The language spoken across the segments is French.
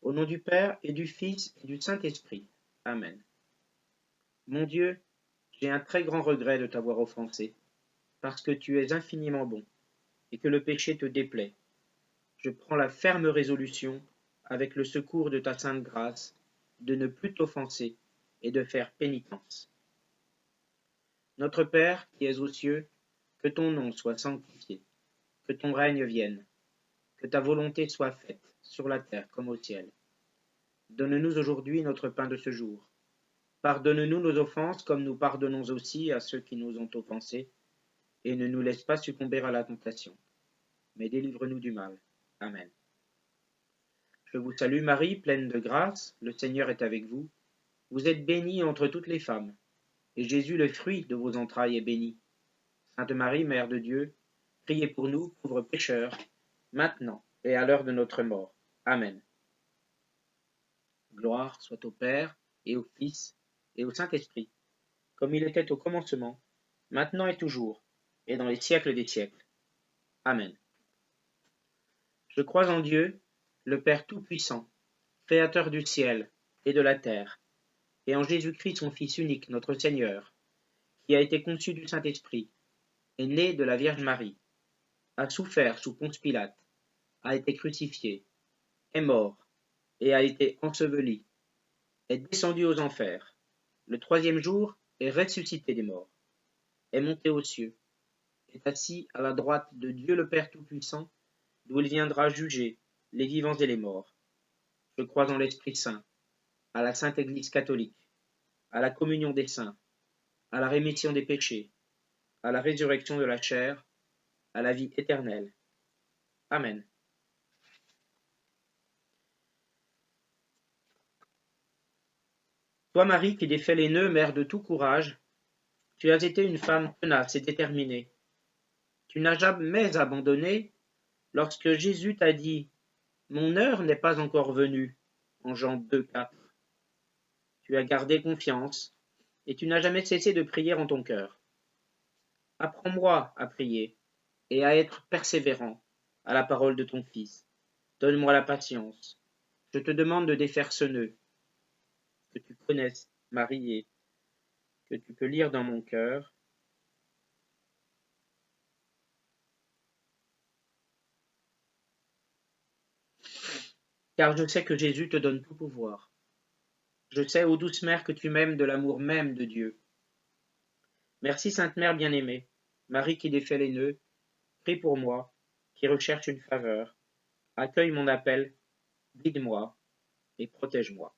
Au nom du Père et du Fils et du Saint-Esprit. Amen. Mon Dieu, j'ai un très grand regret de t'avoir offensé, parce que tu es infiniment bon, et que le péché te déplaît. Je prends la ferme résolution, avec le secours de ta sainte grâce, de ne plus t'offenser et de faire pénitence. Notre Père qui es aux cieux, que ton nom soit sanctifié, que ton règne vienne, que ta volonté soit faite, sur la terre comme au ciel. Donne-nous aujourd'hui notre pain de ce jour. Pardonne-nous nos offenses comme nous pardonnons aussi à ceux qui nous ont offensés, et ne nous laisse pas succomber à la tentation, mais délivre-nous du mal. Amen. Je vous salue Marie, pleine de grâce, le Seigneur est avec vous. Vous êtes bénie entre toutes les femmes, et Jésus, le fruit de vos entrailles, est béni. Sainte Marie, Mère de Dieu, priez pour nous, pauvres pécheurs, maintenant et à l'heure de notre mort. Amen. Gloire soit au Père, et au Fils, et au Saint-Esprit, comme il était au commencement, maintenant et toujours, et dans les siècles des siècles. Amen. Je crois en Dieu, le Père Tout-Puissant, Créateur du ciel et de la terre, et en Jésus-Christ son Fils unique, notre Seigneur, qui a été conçu du Saint-Esprit, est né de la Vierge Marie, a souffert sous Ponce Pilate, a été crucifié, est mort, et a été enseveli, est descendu aux enfers, le troisième jour est ressuscité des morts, est monté aux cieux, est assis à la droite de Dieu le Père Tout-Puissant, d'où il viendra juger les vivants et les morts. Je crois en l'Esprit Saint, à la Sainte Église catholique, à la communion des saints, à la rémission des péchés, à la résurrection de la chair, à la vie éternelle. Amen. Toi, Marie, qui défais les nœuds, mère de tout courage, tu as été une femme tenace et déterminée. Tu n'as jamais abandonné lorsque Jésus t'a dit « Mon heure n'est pas encore venue » en Jean 2,4. Tu as gardé confiance et tu n'as jamais cessé de prier en ton cœur. Apprends-moi à prier et à être persévérant à la parole de ton Fils. Donne-moi la patience. Je te demande de défaire ce nœud, que tu connaisses, Marie, et que tu peux lire dans mon cœur. Car je sais que Jésus te donne tout pouvoir. Je sais, ô douce mère, que tu m'aimes de l'amour même de Dieu. Merci, Sainte Mère bien-aimée, Marie qui défait les nœuds, prie pour moi, qui recherche une faveur. Accueille mon appel, guide-moi et protège-moi.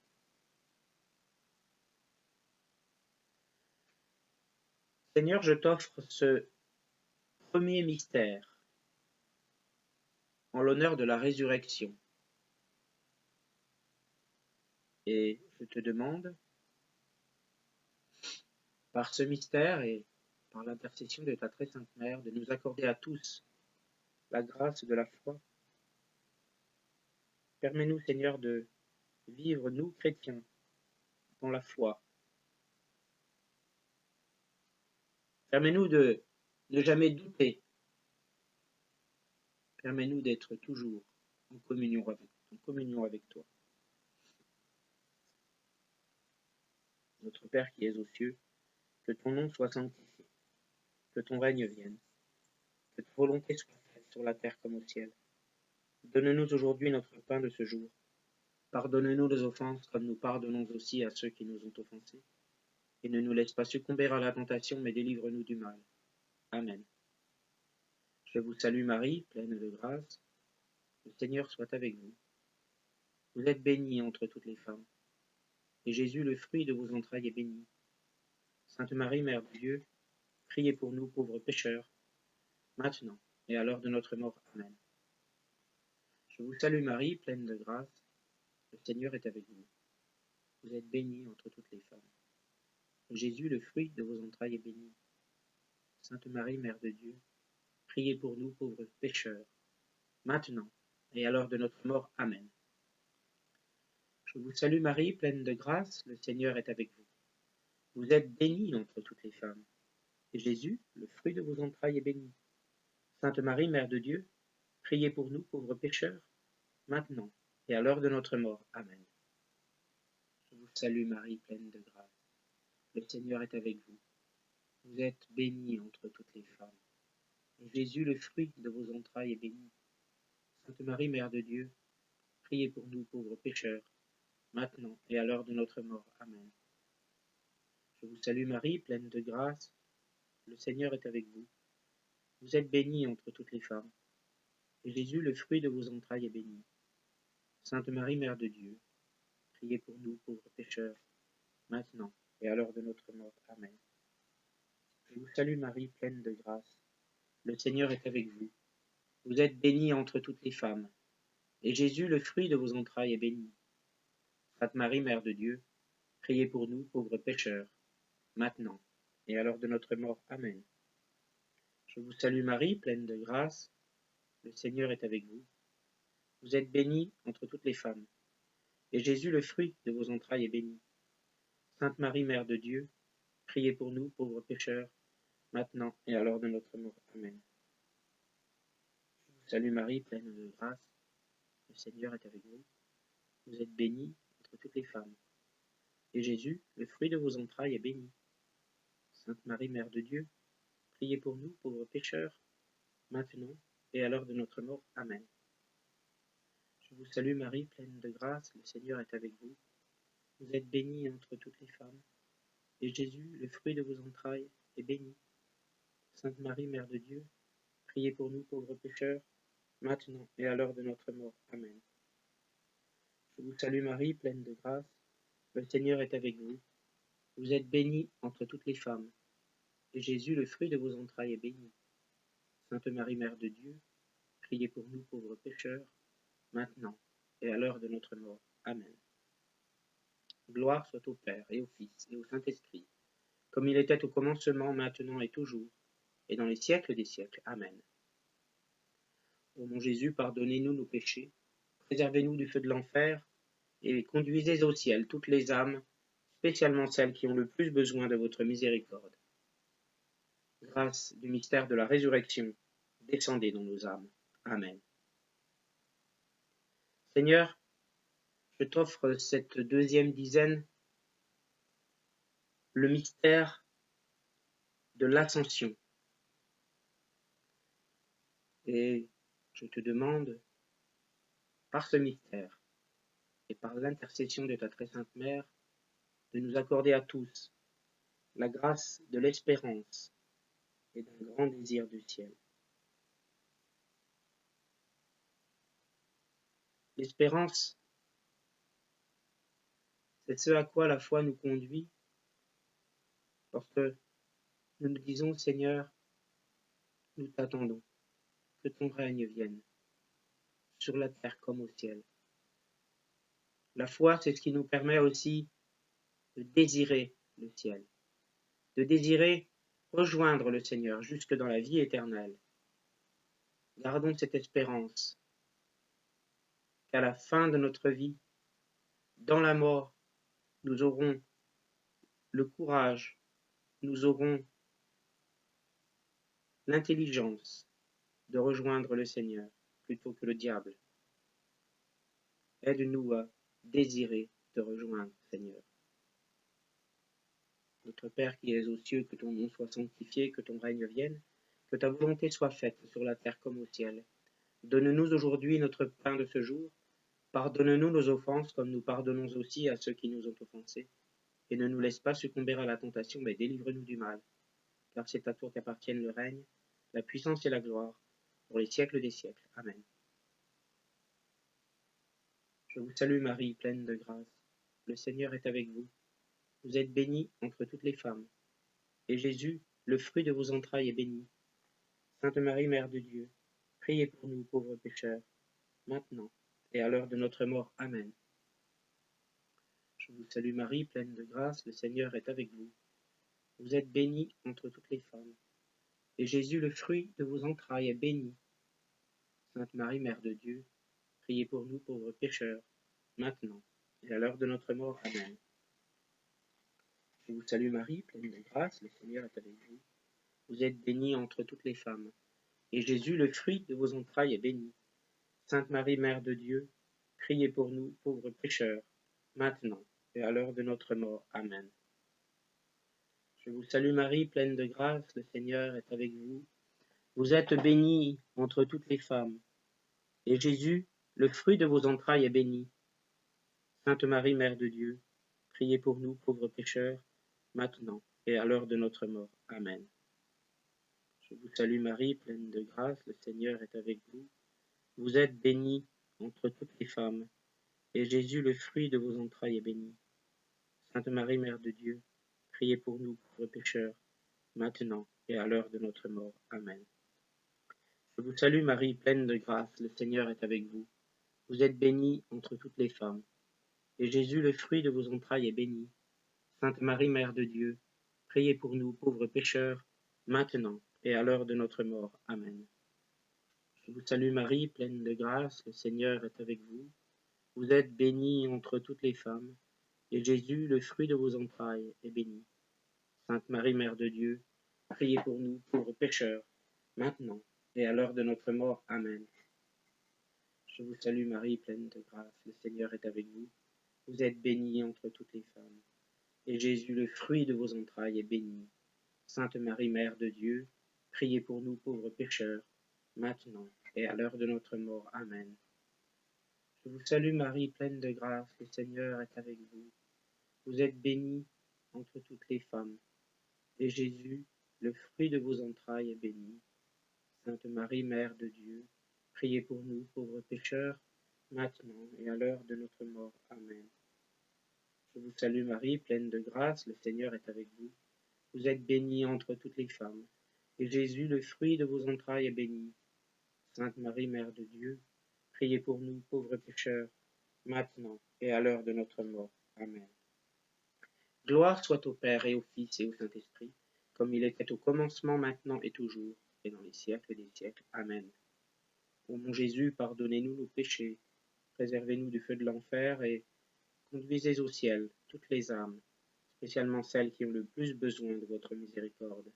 Seigneur, je t'offre ce premier mystère en l'honneur de la résurrection. Et je te demande, par ce mystère et par l'intercession de ta très sainte Mère, de nous accorder à tous la grâce de la foi. Permets-nous, Seigneur, de vivre, nous, chrétiens, dans la foi. Permets-nous de ne jamais douter. Permets-nous d'être toujours en communion avec toi. Notre Père qui es aux cieux, que ton nom soit sanctifié, que ton règne vienne, que ta volonté soit faite sur la terre comme au ciel. Donne-nous aujourd'hui notre pain de ce jour. Pardonne-nous nos offenses comme nous pardonnons aussi à ceux qui nous ont offensés. Et ne nous laisse pas succomber à la tentation, mais délivre-nous du mal. Amen. Je vous salue Marie, pleine de grâce. Le Seigneur soit avec vous. Vous êtes bénie entre toutes les femmes, et Jésus, le fruit de vos entrailles, est béni. Sainte Marie, Mère de Dieu, priez pour nous pauvres pécheurs, maintenant et à l'heure de notre mort. Amen. Je vous salue Marie, pleine de grâce. Le Seigneur est avec vous. Vous êtes bénie entre toutes les femmes. Et Jésus, le fruit de vos entrailles, est béni. Sainte Marie, Mère de Dieu, priez pour nous pauvres pécheurs, maintenant et à l'heure de notre mort. Amen. Je vous salue Marie, pleine de grâce, le Seigneur est avec vous. Vous êtes bénie entre toutes les femmes. Et Jésus, le fruit de vos entrailles, est béni. Sainte Marie, Mère de Dieu, priez pour nous pauvres pécheurs, maintenant et à l'heure de notre mort. Amen. Je vous salue Marie, pleine de grâce. Le Seigneur est avec vous. Vous êtes bénie entre toutes les femmes. Et Jésus, le fruit de vos entrailles, est béni. Sainte Marie, Mère de Dieu, priez pour nous pauvres pécheurs, maintenant et à l'heure de notre mort. Amen. Je vous salue Marie, pleine de grâce. Le Seigneur est avec vous. Vous êtes bénie entre toutes les femmes. Et Jésus, le fruit de vos entrailles, est béni. Sainte Marie, Mère de Dieu, priez pour nous pauvres pécheurs, maintenant et à l'heure de notre mort. Amen. Je vous salue Marie, pleine de grâce. Le Seigneur est avec vous. Vous êtes bénie entre toutes les femmes. Et Jésus, le fruit de vos entrailles, est béni. Sainte Marie, Mère de Dieu, priez pour nous pauvres pécheurs, maintenant et à l'heure de notre mort. Amen. Je vous salue Marie, pleine de grâce. Le Seigneur est avec vous. Vous êtes bénie entre toutes les femmes. Et Jésus, le fruit de vos entrailles, est béni. Sainte Marie, Mère de Dieu, priez pour nous pauvres pécheurs, maintenant et à l'heure de notre mort. Amen. Je vous salue Marie, pleine de grâce. Le Seigneur est avec vous. Vous êtes bénie entre toutes les femmes. Et Jésus, le fruit de vos entrailles, est béni. Sainte Marie, Mère de Dieu, priez pour nous pauvres pécheurs, maintenant et à l'heure de notre mort. Amen. Je vous salue Marie, pleine de grâce, le Seigneur est avec vous. Vous êtes bénie entre toutes les femmes. Et Jésus, le fruit de vos entrailles, est béni. Sainte Marie, Mère de Dieu, priez pour nous pauvres pécheurs, maintenant et à l'heure de notre mort. Amen. Je vous salue Marie, pleine de grâce, le Seigneur est avec vous. Vous êtes bénie entre toutes les femmes. Et Jésus, le fruit de vos entrailles, est béni. Sainte Marie, Mère de Dieu, priez pour nous pauvres pécheurs, maintenant et à l'heure de notre mort. Amen. Gloire soit au Père et au Fils et au Saint-Esprit, comme il était au commencement, maintenant et toujours, et dans les siècles des siècles. Amen. Ô mon Jésus, pardonnez-nous nos péchés, préservez-nous du feu de l'enfer, et conduisez au ciel toutes les âmes, spécialement celles qui ont le plus besoin de votre miséricorde. Grâce du mystère de la résurrection, descendez dans nos âmes. Amen. Seigneur, je t'offre cette deuxième dizaine, le mystère de l'Ascension. Et je te demande, par ce mystère et par l'intercession de ta très sainte Mère, de nous accorder à tous la grâce de l'espérance et d'un grand désir du ciel. L'espérance, c'est ce à quoi la foi nous conduit lorsque nous nous disons, Seigneur, nous t'attendons, que ton règne vienne, sur la terre comme au ciel. La foi, c'est ce qui nous permet aussi de désirer le ciel, de désirer rejoindre le Seigneur jusque dans la vie éternelle. Gardons cette espérance qu'à la fin de notre vie, dans la mort, nous aurons le courage, nous aurons l'intelligence de rejoindre le Seigneur plutôt que le diable. Aide-nous à désirer de rejoindre le Seigneur. Notre Père qui es aux cieux, que ton nom soit sanctifié, que ton règne vienne, que ta volonté soit faite sur la terre comme au ciel. Donne-nous aujourd'hui notre pain de ce jour. Pardonne-nous nos offenses comme nous pardonnons aussi à ceux qui nous ont offensés. Et ne nous laisse pas succomber à la tentation, mais délivre-nous du mal. Car c'est à toi qu'appartiennent le règne, la puissance et la gloire, pour les siècles des siècles. Amen. Je vous salue Marie, pleine de grâce. Le Seigneur est avec vous. Vous êtes bénie entre toutes les femmes. Et Jésus, le fruit de vos entrailles, est béni. Sainte Marie, Mère de Dieu, priez pour nous pauvres pécheurs, maintenant et à l'heure de notre mort. Amen. Je vous salue Marie, pleine de grâce, le Seigneur est avec vous. Vous êtes bénie entre toutes les femmes. Et Jésus, le fruit de vos entrailles, est béni. Sainte Marie, Mère de Dieu, priez pour nous pauvres pécheurs, maintenant et à l'heure de notre mort. Amen. Je vous salue Marie, pleine de grâce, le Seigneur est avec vous. Vous êtes bénie entre toutes les femmes. Et Jésus, le fruit de vos entrailles, est béni. Sainte Marie, Mère de Dieu, priez pour nous, pauvres pécheurs, maintenant et à l'heure de notre mort. Amen. Je vous salue Marie, pleine de grâce, le Seigneur est avec vous. Vous êtes bénie entre toutes les femmes, et Jésus, le fruit de vos entrailles, est béni. Sainte Marie, Mère de Dieu, priez pour nous, pauvres pécheurs, maintenant et à l'heure de notre mort. Amen. Je vous salue Marie, pleine de grâce, le Seigneur est avec vous. Vous êtes bénie entre toutes les femmes, et Jésus, le fruit de vos entrailles, est béni. Sainte Marie, Mère de Dieu, priez pour nous, pauvres pécheurs, maintenant et à l'heure de notre mort. Amen. Je vous salue Marie, pleine de grâce, le Seigneur est avec vous. Vous êtes bénie entre toutes les femmes, et Jésus, le fruit de vos entrailles, est béni. Sainte Marie, Mère de Dieu, priez pour nous, pauvres pécheurs, maintenant et à l'heure de notre mort. Amen. Je vous salue Marie, pleine de grâce, le Seigneur est avec vous. Vous êtes bénie entre toutes les femmes, et Jésus, le fruit de vos entrailles, est béni. Sainte Marie, Mère de Dieu, priez pour nous, pauvres pécheurs, maintenant et à l'heure de notre mort. Amen. Je vous salue Marie, pleine de grâce, le Seigneur est avec vous. Vous êtes bénie entre toutes les femmes, et Jésus, le fruit de vos entrailles, est béni. Sainte Marie, Mère de Dieu, priez pour nous, pauvres pécheurs, maintenant et à l'heure de notre mort. Amen. Je vous salue Marie, pleine de grâce, le Seigneur est avec vous. Vous êtes bénie entre toutes les femmes, et Jésus, le fruit de vos entrailles, est béni. Sainte Marie, Mère de Dieu, priez pour nous, pauvres pécheurs, maintenant et à l'heure de notre mort. Amen. Je vous salue Marie, pleine de grâce, le Seigneur est avec vous. Vous êtes bénie entre toutes les femmes, et Jésus, le fruit de vos entrailles, est béni. Sainte Marie, Mère de Dieu, priez pour nous, pauvres pécheurs, maintenant et à l'heure de notre mort. Amen. Gloire soit au Père et au Fils et au Saint-Esprit, comme il était au commencement, maintenant et toujours, et dans les siècles des siècles. Amen. Ô mon Jésus, pardonnez-nous nos péchés, préservez-nous du feu de l'enfer et conduisez au ciel toutes les âmes, spécialement celles qui ont le plus besoin de votre miséricorde.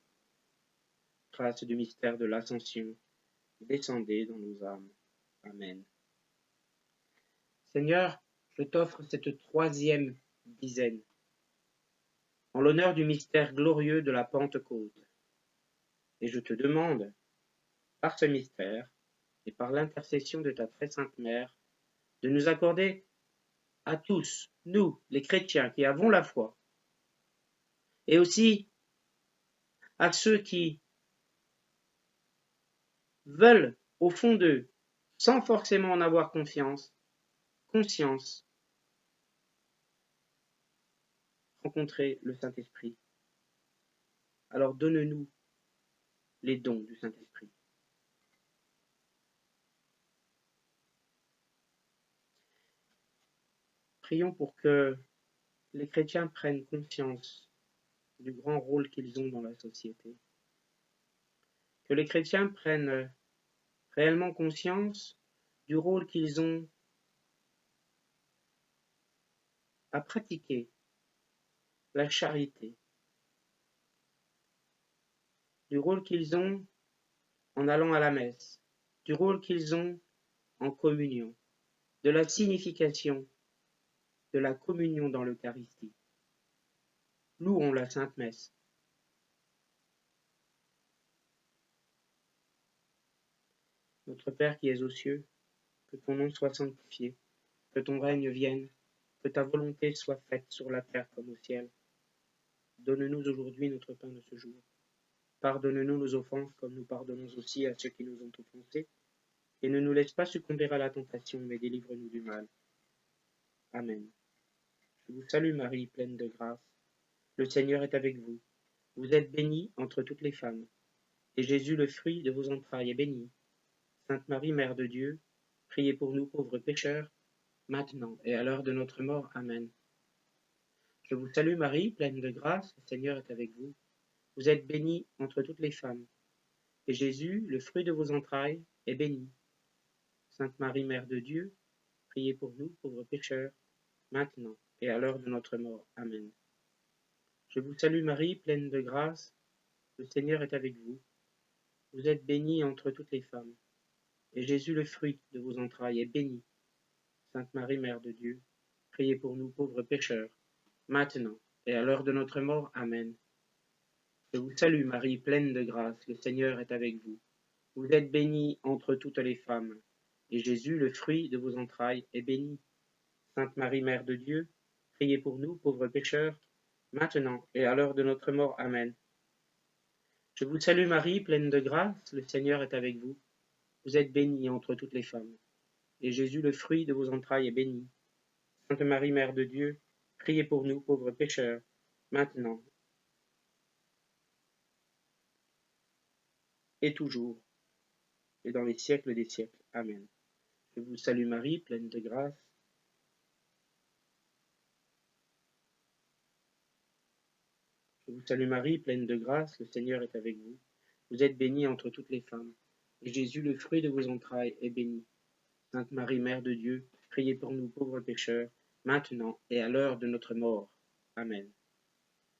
Grâce du mystère de l'Ascension, descendez dans nos âmes. Amen. Seigneur, je t'offre cette troisième dizaine, en l'honneur du mystère glorieux de la Pentecôte, et je te demande, par ce mystère, et par l'intercession de ta très sainte Mère, de nous accorder à tous, nous, les chrétiens qui avons la foi, et aussi à ceux qui veulent, au fond d'eux, sans forcément en avoir conscience, rencontrer le Saint-Esprit. Alors donne-nous les dons du Saint-Esprit. Prions pour que les chrétiens prennent conscience du grand rôle qu'ils ont dans la société. Que les chrétiens prennent réellement conscience du rôle qu'ils ont à pratiquer la charité, du rôle qu'ils ont en allant à la messe, du rôle qu'ils ont en communion, de la signification de la communion dans l'Eucharistie. Louons la Sainte Messe. Notre Père qui es aux cieux, que ton nom soit sanctifié, que ton règne vienne, que ta volonté soit faite sur la terre comme au ciel. Donne-nous aujourd'hui notre pain de ce jour. Pardonne-nous nos offenses comme nous pardonnons aussi à ceux qui nous ont offensés. Et ne nous laisse pas succomber à la tentation, mais délivre-nous du mal. Amen. Je vous salue Marie, pleine de grâce. Le Seigneur est avec vous. Vous êtes bénie entre toutes les femmes. Et Jésus, le fruit de vos entrailles, est béni. Sainte Marie, Mère de Dieu, priez pour nous pauvres pécheurs, maintenant et à l'heure de notre mort. Amen. Je vous salue Marie, pleine de grâce, le Seigneur est avec vous. Vous êtes bénie entre toutes les femmes, et Jésus, le fruit de vos entrailles, est béni. Sainte Marie, Mère de Dieu, priez pour nous, pauvres pécheurs, maintenant et à l'heure de notre mort. Amen. Je vous salue Marie, pleine de grâce, le Seigneur est avec vous. Vous êtes bénie entre toutes les femmes, et Jésus, le fruit de vos entrailles, est béni. Sainte Marie, Mère de Dieu, priez pour nous pauvres pécheurs, maintenant et à l'heure de notre mort. Amen. Je vous salue Marie, pleine de grâce, le Seigneur est avec vous. Vous êtes bénie entre toutes les femmes, et Jésus, le fruit de vos entrailles, est béni. Sainte Marie, Mère de Dieu, priez pour nous pauvres pécheurs, maintenant et à l'heure de notre mort. Amen. Je vous salue Marie, pleine de grâce, le Seigneur est avec vous. Vous êtes bénie entre toutes les femmes, et Jésus, le fruit de vos entrailles, est béni. Sainte Marie, Mère de Dieu, priez pour nous pauvres pécheurs, maintenant et toujours, et dans les siècles des siècles. Amen. Je vous salue Marie, pleine de grâce. Je vous salue Marie, pleine de grâce, le Seigneur est avec vous. Vous êtes bénie entre toutes les femmes, et Jésus, le fruit de vos entrailles, est béni. Sainte Marie, Mère de Dieu, priez pour nous pauvres pécheurs, maintenant et à l'heure de notre mort. Amen.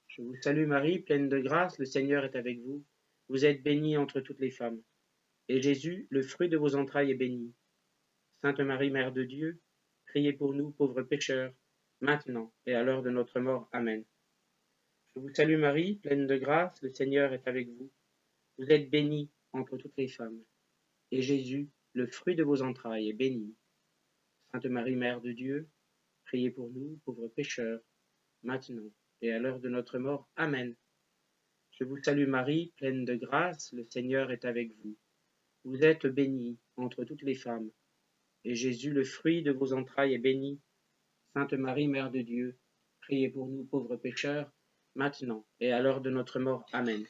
Je vous salue Marie, pleine de grâce, le Seigneur est avec vous. Vous êtes bénie entre toutes les femmes, et Jésus, le fruit de vos entrailles, est béni. Sainte Marie, Mère de Dieu, priez pour nous pauvres pécheurs, maintenant et à l'heure de notre mort. Amen. Je vous salue Marie, pleine de grâce, le Seigneur est avec vous. Vous êtes bénie entre toutes les femmes, et Jésus, le fruit de vos entrailles, est béni. Sainte Marie, Mère de Dieu, priez pour nous, pauvres pécheurs, maintenant et à l'heure de notre mort. Amen. Je vous salue Marie, pleine de grâce, le Seigneur est avec vous. Vous êtes bénie entre toutes les femmes, et Jésus, le fruit de vos entrailles, est béni. Sainte Marie, Mère de Dieu, priez pour nous, pauvres pécheurs, maintenant et à l'heure de notre mort. Amen.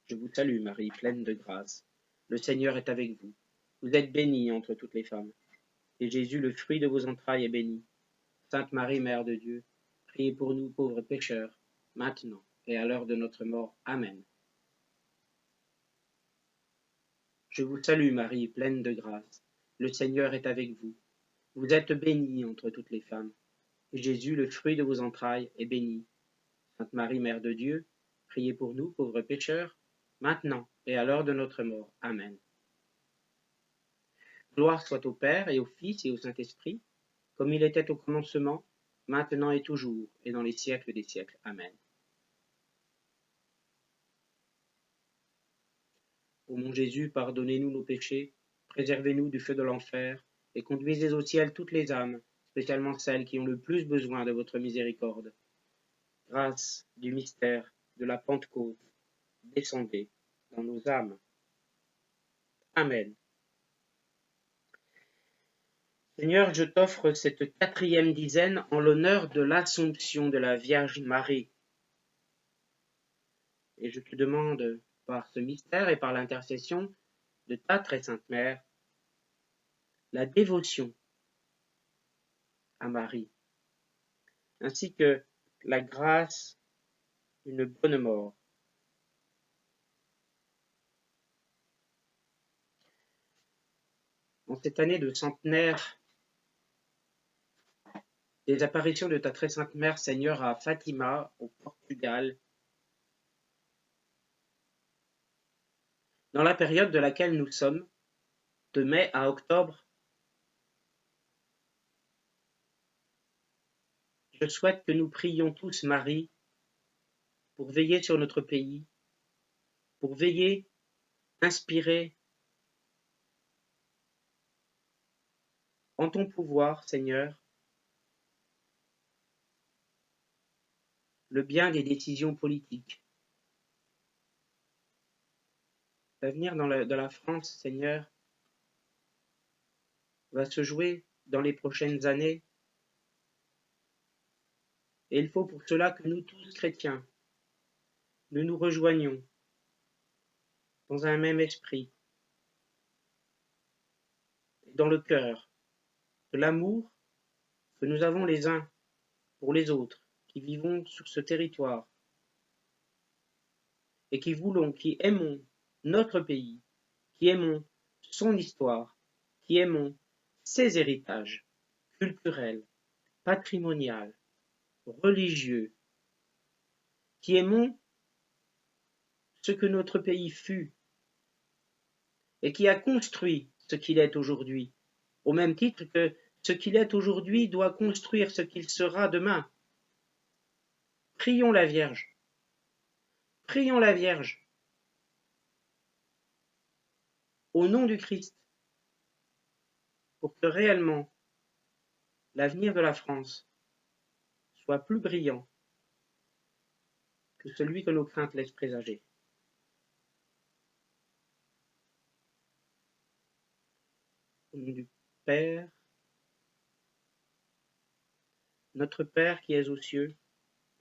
Je vous salue Marie, pleine de grâce. Le Seigneur est avec vous. Vous êtes bénie entre toutes les femmes, et Jésus, le fruit de vos entrailles, est béni. Sainte Marie, Mère de Dieu, priez pour nous pauvres pécheurs, maintenant et à l'heure de notre mort. Amen. Je vous salue Marie, pleine de grâce. Le Seigneur est avec vous. Vous êtes bénie entre toutes les femmes, et Jésus, le fruit de vos entrailles, est béni. Sainte Marie, Mère de Dieu, priez pour nous pauvres pécheurs, maintenant et à l'heure de notre mort. Amen. Gloire soit au Père et au Fils et au Saint-Esprit, comme il était au commencement, maintenant et toujours, et dans les siècles des siècles. Amen. Ô mon Jésus, pardonnez-nous nos péchés, préservez-nous du feu de l'enfer, et conduisez au ciel toutes les âmes, spécialement celles qui ont le plus besoin de votre miséricorde. Grâce du mystère de la Pentecôte, descendez dans nos âmes. Amen. Seigneur, je t'offre cette 4e dizaine en l'honneur de l'Assomption de la Vierge Marie. Et je te demande, par ce mystère et par l'intercession de ta très sainte Mère, la dévotion à Marie, ainsi que la grâce d'une bonne mort. En cette année de centenaire des apparitions de ta très sainte Mère, Seigneur, à Fatima, au Portugal, dans la période de laquelle nous sommes, de mai à octobre, je souhaite que nous prions tous Marie pour veiller sur notre pays, pour veiller, inspirer en ton pouvoir, Seigneur, le bien des décisions politiques. L'avenir de la France, Seigneur, va se jouer dans les prochaines années. Et il faut pour cela que nous tous, chrétiens, nous nous rejoignions dans un même esprit, dans le cœur, de l'amour que nous avons les uns pour les autres, qui vivons sur ce territoire, et qui aimons notre pays, qui aimons son histoire, qui aimons ses héritages culturels, patrimoniaux, religieux, qui aimons ce que notre pays fut et qui a construit ce qu'il est aujourd'hui, au même titre que Ce qu'il est aujourd'hui doit construire ce qu'il sera demain. Prions la Vierge. Prions la Vierge. Au nom du Christ, pour que réellement l'avenir de la France soit plus brillant que celui que nos craintes laissent présager. Au nom du Père, notre Père qui es aux cieux,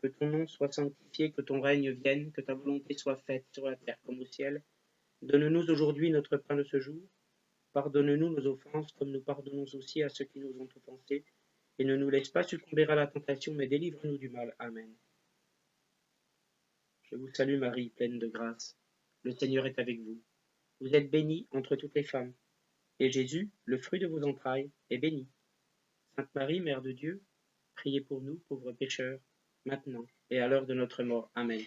que ton nom soit sanctifié, que ton règne vienne, que ta volonté soit faite sur la terre comme au ciel. Donne-nous aujourd'hui notre pain de ce jour. Pardonne-nous nos offenses, comme nous pardonnons aussi à ceux qui nous ont offensés. Et ne nous laisse pas succomber à la tentation, mais délivre-nous du mal. Amen. Je vous salue Marie, pleine de grâce. Le Seigneur est avec vous. Vous êtes bénie entre toutes les femmes. Et Jésus, le fruit de vos entrailles, est béni. Sainte Marie, Mère de Dieu, priez pour nous, pauvres pécheurs, maintenant et à l'heure de notre mort. Amen.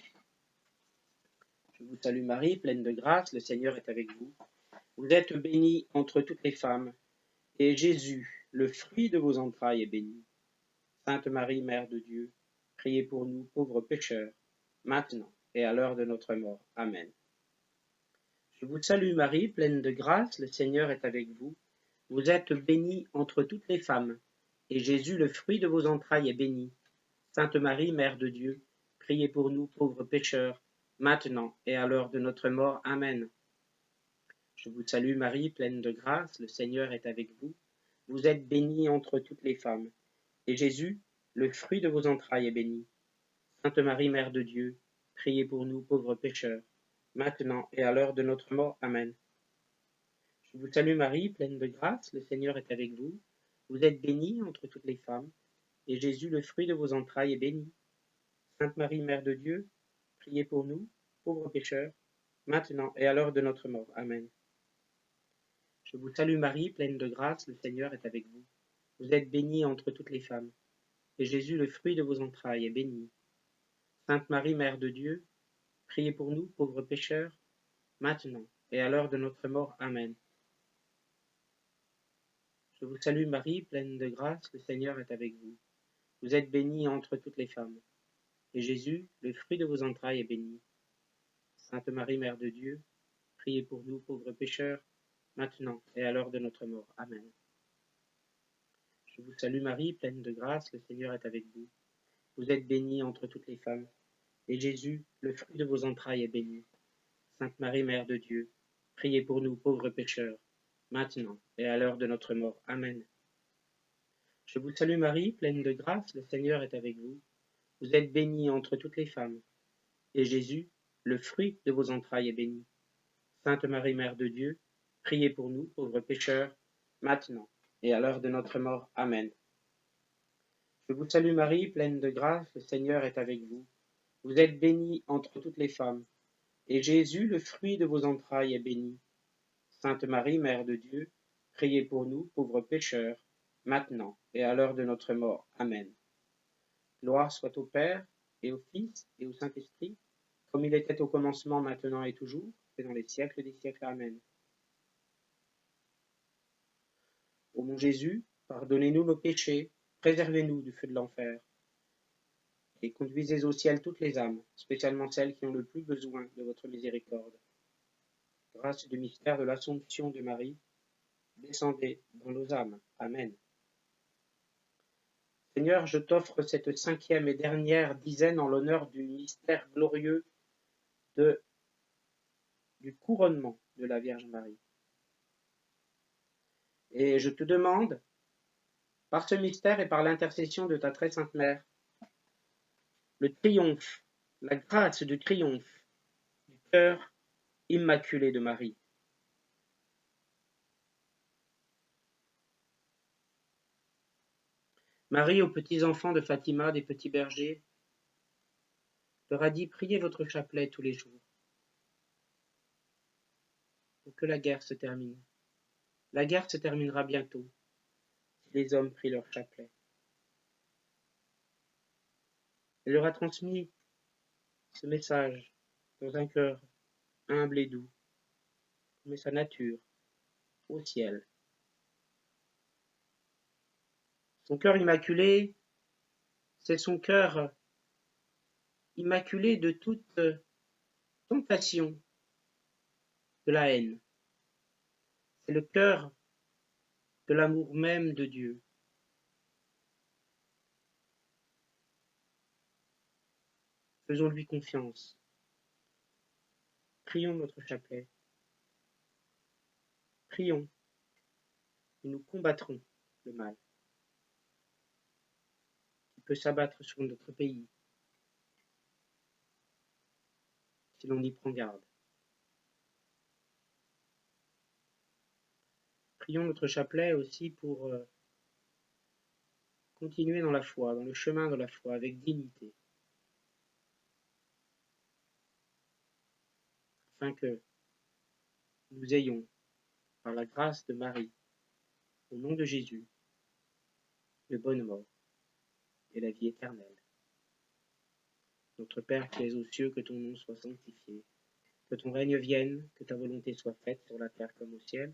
Je vous salue Marie, pleine de grâce, le Seigneur est avec vous. Vous êtes bénie entre toutes les femmes, et Jésus, le fruit de vos entrailles, est béni. Sainte Marie, Mère de Dieu, priez pour nous, pauvres pécheurs, maintenant et à l'heure de notre mort. Amen. Je vous salue Marie, pleine de grâce, le Seigneur est avec vous. Vous êtes bénie entre toutes les femmes, et Jésus, le fruit de vos entrailles, est béni. Sainte Marie, Mère de Dieu, priez pour nous, pauvres pécheurs, maintenant et à l'heure de notre mort. Amen. Je vous salue Marie, pleine de grâce, le Seigneur est avec vous. Vous êtes bénie entre toutes les femmes, et Jésus, le fruit de vos entrailles, est béni. Sainte Marie, Mère de Dieu, priez pour nous, pauvres pécheurs, maintenant et à l'heure de notre mort. Amen. Je vous salue Marie, pleine de grâce, le Seigneur est avec vous. Vous êtes bénie entre toutes les femmes, et Jésus, le fruit de vos entrailles, est béni. Sainte Marie, Mère de Dieu, priez pour nous, pauvres pécheurs, maintenant et à l'heure de notre mort. Amen. Je vous salue Marie, pleine de grâce, le Seigneur est avec vous. Vous êtes bénie entre toutes les femmes, et Jésus, le fruit de vos entrailles, est béni. Sainte Marie, Mère de Dieu, priez pour nous, pauvres pécheurs, maintenant et à l'heure de notre mort. Amen. Je vous salue Marie, pleine de grâce, le Seigneur est avec vous. Vous êtes bénie entre toutes les femmes, et Jésus, le fruit de vos entrailles, est béni. Sainte Marie, Mère de Dieu, priez pour nous, pauvres pécheurs, maintenant et à l'heure de notre mort. Amen. Je vous salue Marie, pleine de grâce, le Seigneur est avec vous. Vous êtes bénie entre toutes les femmes, et Jésus, le fruit de vos entrailles, est béni. Sainte Marie, Mère de Dieu, priez pour nous, pauvres pécheurs, maintenant et à l'heure de notre mort. Amen. Je vous salue Marie, pleine de grâce, le Seigneur est avec vous. Vous êtes bénie entre toutes les femmes, et Jésus, le fruit de vos entrailles, est béni. Sainte Marie, Mère de Dieu, priez pour nous, pauvres pécheurs, maintenant et à l'heure de notre mort. Amen. Je vous salue Marie, pleine de grâce, le Seigneur est avec vous. Vous êtes bénie entre toutes les femmes, et Jésus, le fruit de vos entrailles, est béni. Sainte Marie, Mère de Dieu, priez pour nous, pauvres pécheurs, maintenant et à l'heure de notre mort. Amen. Gloire soit au Père, et au Fils, et au Saint-Esprit, comme il était au commencement, maintenant et toujours, et dans les siècles des siècles. Amen. Ô mon Jésus, pardonnez-nous nos péchés, préservez-nous du feu de l'enfer, et conduisez au ciel toutes les âmes, spécialement celles qui ont le plus besoin de votre miséricorde. Grâce du mystère de l'Assomption de Marie, descendez dans nos âmes. Amen. Seigneur, je t'offre cette 5e et dernière dizaine en l'honneur du mystère glorieux du couronnement de la Vierge Marie. Et je te demande, par ce mystère et par l'intercession de ta très sainte mère, le triomphe, la grâce du triomphe du cœur immaculé de Marie. Marie, aux petits enfants de Fatima, des petits bergers, leur a dit, priez votre chapelet tous les jours, pour que la guerre se termine. La guerre se terminera bientôt, si les hommes prient leur chapelet. Elle leur a transmis ce message dans un cœur humble et doux, mais sa nature au ciel. Son cœur immaculé, c'est son cœur immaculé de toute tentation de la haine. C'est le cœur de l'amour même de Dieu. Faisons-lui confiance. Prions notre chapelet. Prions et nous combattrons le mal qui peut s'abattre sur notre pays si l'on y prend garde. Prions notre chapelet aussi pour continuer dans la foi, dans le chemin de la foi, avec dignité, afin que nous ayons, par la grâce de Marie, au nom de Jésus, de bonne mort et la vie éternelle. Notre Père qui es aux cieux, que ton nom soit sanctifié, que ton règne vienne, que ta volonté soit faite sur la terre comme au ciel.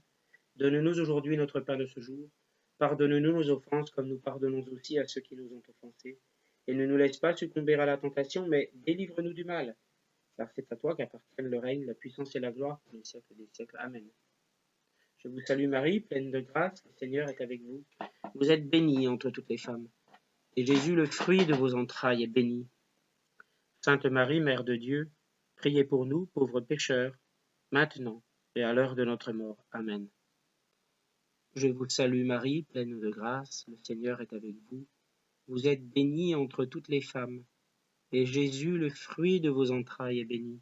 Donne-nous aujourd'hui notre pain de ce jour. Pardonne-nous nos offenses comme nous pardonnons aussi à ceux qui nous ont offensés. Et ne nous laisse pas succomber à la tentation, mais délivre-nous du mal. Car c'est à toi qu'appartiennent le règne, la puissance et la gloire pour les siècles des siècles. Amen. Je vous salue Marie, pleine de grâce, le Seigneur est avec vous. Vous êtes bénie entre toutes les femmes. Et Jésus, le fruit de vos entrailles, est béni. Sainte Marie, Mère de Dieu, priez pour nous, pauvres pécheurs, maintenant et à l'heure de notre mort. Amen. Je vous salue Marie, pleine de grâce, le Seigneur est avec vous. Vous êtes bénie entre toutes les femmes, et Jésus, le fruit de vos entrailles, est béni.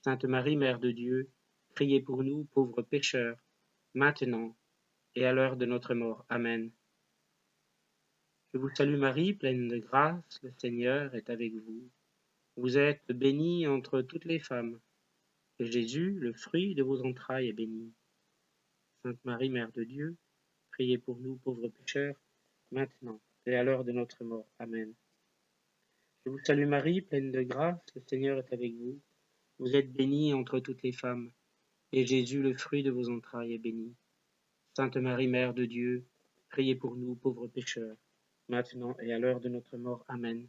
Sainte Marie, Mère de Dieu, priez pour nous, pauvres pécheurs, maintenant et à l'heure de notre mort. Amen. Je vous salue Marie, pleine de grâce, le Seigneur est avec vous. Vous êtes bénie entre toutes les femmes, et Jésus, le fruit de vos entrailles, est béni. Sainte Marie, Mère de Dieu, priez pour nous, pauvres pécheurs, maintenant et à l'heure de notre mort. Amen. Je vous salue Marie, pleine de grâce, le Seigneur est avec vous. Vous êtes bénie entre toutes les femmes, et Jésus, le fruit de vos entrailles, est béni. Sainte Marie, Mère de Dieu, priez pour nous, pauvres pécheurs, maintenant et à l'heure de notre mort. Amen.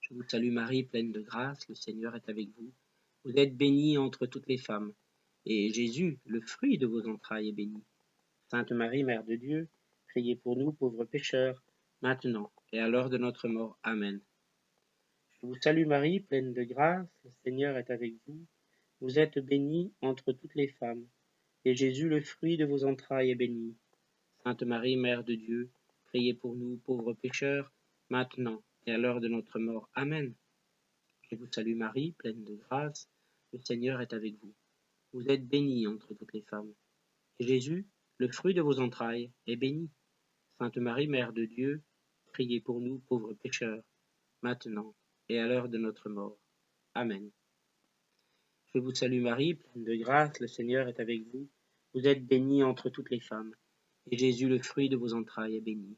Je vous salue Marie, pleine de grâce, le Seigneur est avec vous. Vous êtes bénie entre toutes les femmes, et Jésus, le fruit de vos entrailles, est béni. Sainte Marie, Mère de Dieu, priez pour nous, pauvres pécheurs, maintenant et à l'heure de notre mort. Amen. Je vous salue Marie, pleine de grâce, le Seigneur est avec vous. Vous êtes bénie entre toutes les femmes, et Jésus, le fruit de vos entrailles, est béni. Sainte Marie, Mère de Dieu, priez pour nous, pauvres pécheurs, maintenant et à l'heure de notre mort. Amen. Je vous salue Marie, pleine de grâce, le Seigneur est avec vous. Vous êtes bénie entre toutes les femmes, et Jésus, le fruit de vos entrailles, est béni. Sainte Marie, Mère de Dieu, priez pour nous, pauvres pécheurs, maintenant et à l'heure de notre mort. Amen. Je vous salue Marie, pleine de grâce, le Seigneur est avec vous. Vous êtes bénie entre toutes les femmes, et Jésus, le fruit de vos entrailles, est béni.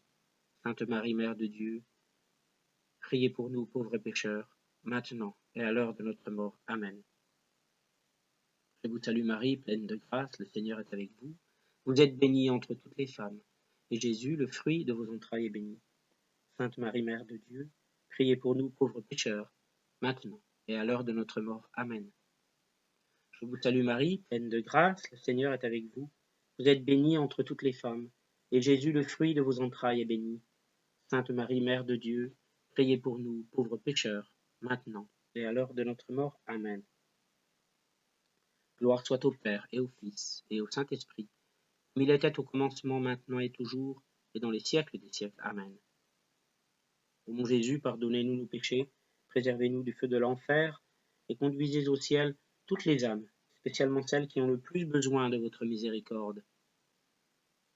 Sainte Marie, Mère de Dieu, priez pour nous, pauvres pécheurs, maintenant et à l'heure de notre mort. Amen. Je vous salue Marie, pleine de grâce, le Seigneur est avec vous. Vous êtes bénie entre toutes les femmes, et Jésus, le fruit de vos entrailles, est béni. Sainte Marie, Mère de Dieu, priez pour nous, pauvres pécheurs, maintenant et à l'heure de notre mort. Amen. Je vous salue Marie, pleine de grâce, le Seigneur est avec vous. Vous êtes bénie entre toutes les femmes, et Jésus, le fruit de vos entrailles, est béni. Sainte Marie, Mère de Dieu, priez pour nous, pauvres pécheurs, maintenant et à l'heure de notre mort. Amen. Gloire soit au Père et au Fils et au Saint-Esprit, comme il était au commencement, maintenant et toujours, et dans les siècles des siècles. Amen. Ô mon Jésus, pardonnez-nous nos péchés, préservez-nous du feu de l'enfer, et conduisez au ciel toutes les âmes, spécialement celles qui ont le plus besoin de votre miséricorde.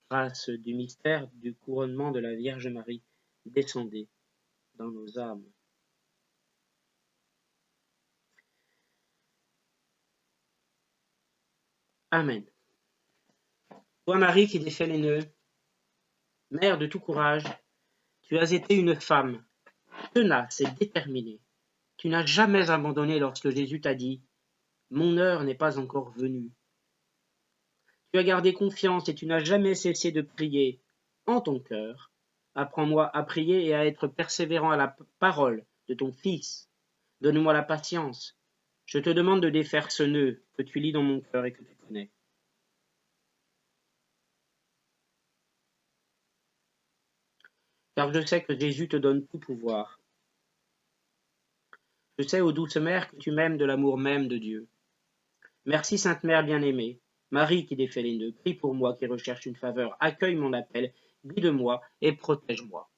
Grâce du mystère du couronnement de la Vierge Marie, descendez dans nos âmes. Amen. Toi, Marie, qui défais les nœuds, mère de tout courage, tu as été une femme tenace et déterminée. Tu n'as jamais abandonné lorsque Jésus t'a dit « Mon heure n'est pas encore venue ». Tu as gardé confiance et tu n'as jamais cessé de prier « en ton cœur. Apprends-moi à prier et à être persévérant à la parole de ton Fils. Donne-moi la patience. Je te demande de défaire ce nœud que tu lis dans mon cœur et que tu connais. Car je sais que Jésus te donne tout pouvoir. Je sais, ô douce mère, que tu m'aimes de l'amour même de Dieu. Merci, Sainte Mère bien-aimée, Marie qui défait les nœuds, prie pour moi qui recherche une faveur, accueille mon appel, guide-moi et protège-moi.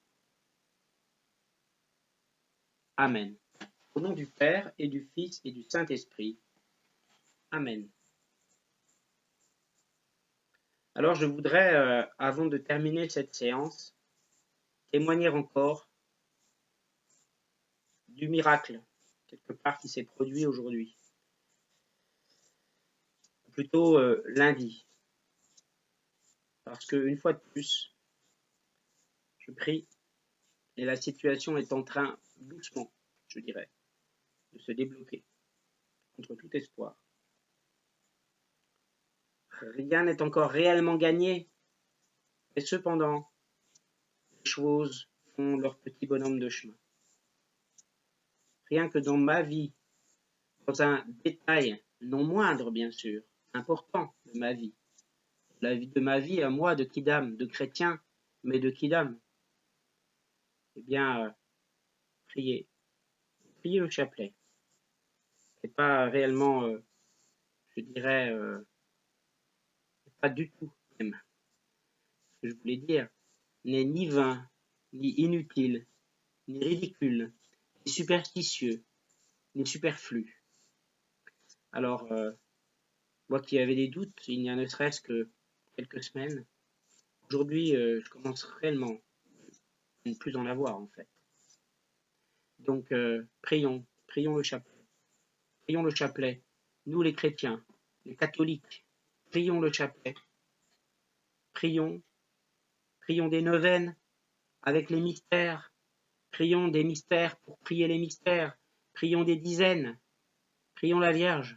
Amen. Au nom du Père et du Fils et du Saint-Esprit. Amen. Alors je voudrais, avant de terminer cette séance, témoigner encore du miracle, quelque part, qui s'est produit aujourd'hui. Plutôt lundi. Parce qu'une fois de plus, je prie et la situation est en train, doucement, je dirais, de se débloquer contre tout espoir. Rien n'est encore réellement gagné, et cependant, les choses font leur petit bonhomme de chemin. Rien que dans ma vie, dans un détail non moindre bien sûr, important de ma vie, la vie de ma vie à moi de Kidam, de chrétien, mais de Kidam, eh bien, priez le chapelet. C'est pas réellement, je dirais, pas du tout même. Ce que je voulais dire n'est ni vain, ni inutile, ni ridicule, ni superstitieux, ni superflu. Alors, moi qui avais des doutes, il n'y a ne serait-ce que quelques semaines, aujourd'hui, je commence réellement à ne plus en avoir en fait. Donc, prions le chapelet. Prions le chapelet. Nous les chrétiens, les catholiques, prions le chapelet. Prions des neuvaines avec les mystères. Prions des mystères pour prier les mystères. Prions des dizaines. Prions la Vierge.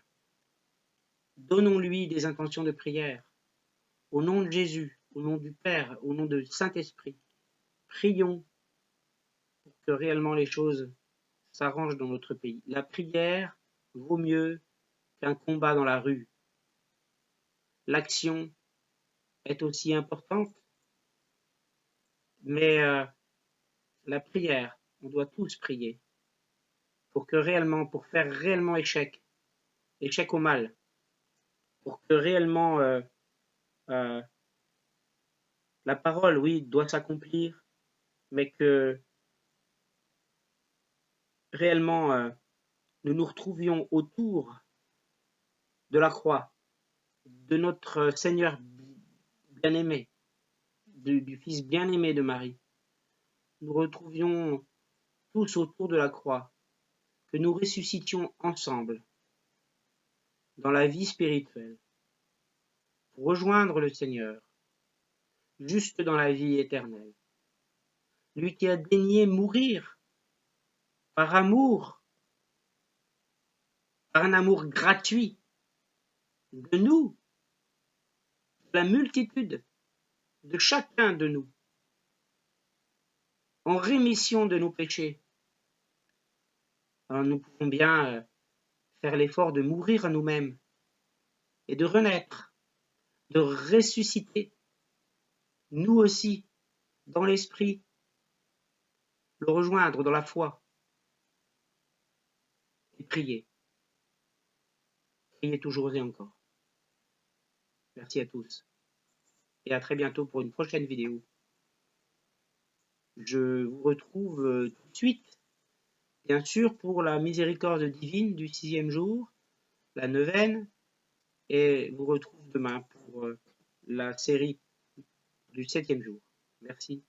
Donnons-lui des intentions de prière. Au nom de Jésus, au nom du Père, au nom du Saint-Esprit, prions pour que réellement les choses s'arrangent dans notre pays. La prière vaut mieux qu'un combat dans la rue. L'action est aussi importante, mais la prière, on doit tous prier pour faire réellement échec au mal, pour que réellement la parole, oui, doit s'accomplir, mais que réellement nous nous retrouvions autour de la croix, de notre Seigneur bien-aimé, du Fils bien-aimé de Marie. Nous retrouvions tous autour de la croix, que nous ressuscitions ensemble dans la vie spirituelle pour rejoindre le Seigneur, juste dans la vie éternelle. Lui qui a daigné mourir par amour, par un amour gratuit de nous, de la multitude, de chacun de nous, en rémission de nos péchés. Alors nous pouvons bien faire l'effort de mourir à nous-mêmes et de renaître, de ressusciter, nous aussi, dans l'esprit, le rejoindre dans la foi et prier. Priez toujours et encore. Merci à tous et à très bientôt pour une prochaine vidéo. Je vous retrouve tout de suite, bien sûr, pour la miséricorde divine du 6e jour, la neuvaine, et vous retrouve demain pour la série du 7e jour. Merci.